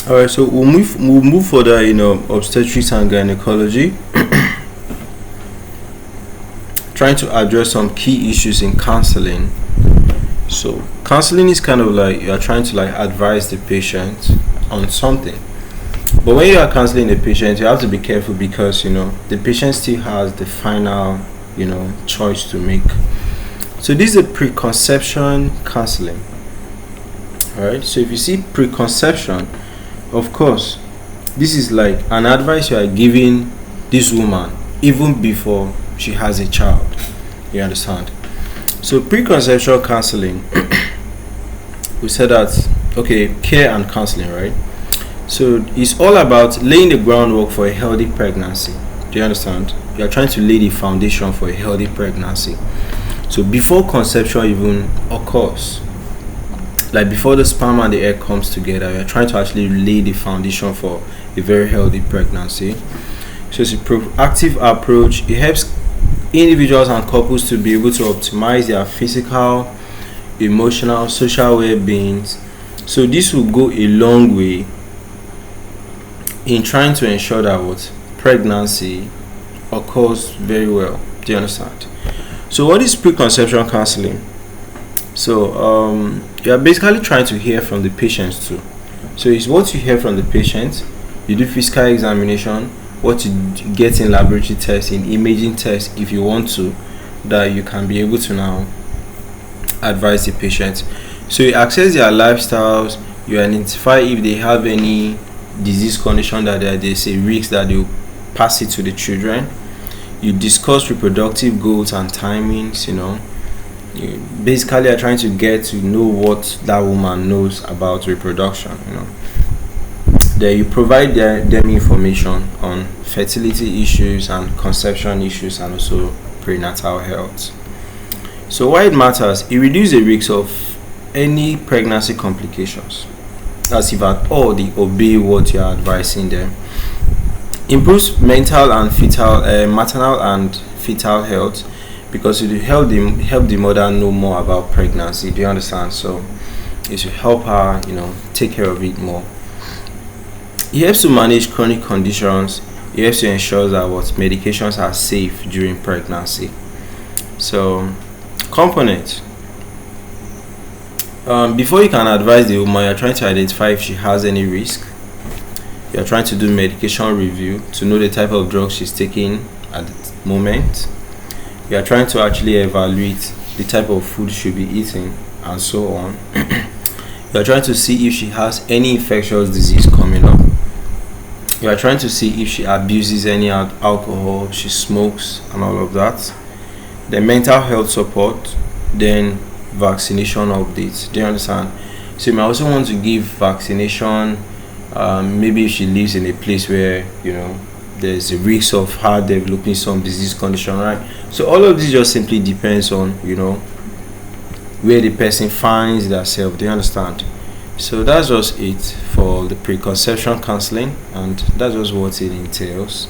All right, so we'll move further in obstetrics and gynecology, trying to address some key issues in counseling. So counseling is kind of like you are trying to like advise the patient on something. But when you are counseling the patient, you have to be careful because the patient still has the final choice to make. So this is a preconception counseling. All right. So if you see preconception, of course, this is like an advice you are giving this woman even before she has a child. You understand? So preconception counseling, we said that care and counseling, right? So it's all about laying the groundwork for a healthy pregnancy. Do you understand? You are trying to lay the foundation for a healthy pregnancy. So before conception even occurs, like before the sperm and the egg comes together, we are trying to actually lay the foundation for a very healthy pregnancy. So it's a proactive approach. It helps individuals and couples to be able to optimize their physical, emotional, social well-being. So this will go a long way in trying to ensure that what pregnancy occurs very well. Do you understand? So what is preconception counseling? So you are basically trying to hear from the patients too. So it's what you hear from the patient. You do physical examination, what you get in laboratory tests, in imaging tests, if you want to, that you can be able to now advise the patient. So you access their lifestyles, you identify if they have any disease condition that there's a risk that they'll pass it to the children. You discuss reproductive goals and timings. You basically are trying to get to know what that woman knows about reproduction. Then you provide them information on fertility issues and conception issues and also prenatal health. So why it matters, it reduces the risk of any pregnancy complications, as if at all they obey what you are advising them. Improves mental and maternal and fetal health, because it will help the mother know more about pregnancy. Do you understand? So it will help her take care of it more. It helps to manage chronic conditions. It helps to ensure that what medications are safe during pregnancy. So components. Before you can advise the woman, you're trying to identify if she has any risk. You're trying to do medication review to know the type of drugs she's taking at the moment. You're trying to actually evaluate the type of food she'll be eating and so on. You're trying to see if she has any infectious disease coming up. You are trying to see if she abuses any alcohol, she smokes and all of that. Then mental health support, then vaccination updates. Do you understand? So you might also want to give vaccination, maybe if she lives in a place where there's a risk of her developing some disease condition, right? So all of this just simply depends on where the person finds themselves. Do you understand? So that's just it for the preconception counseling, and that's just what it entails.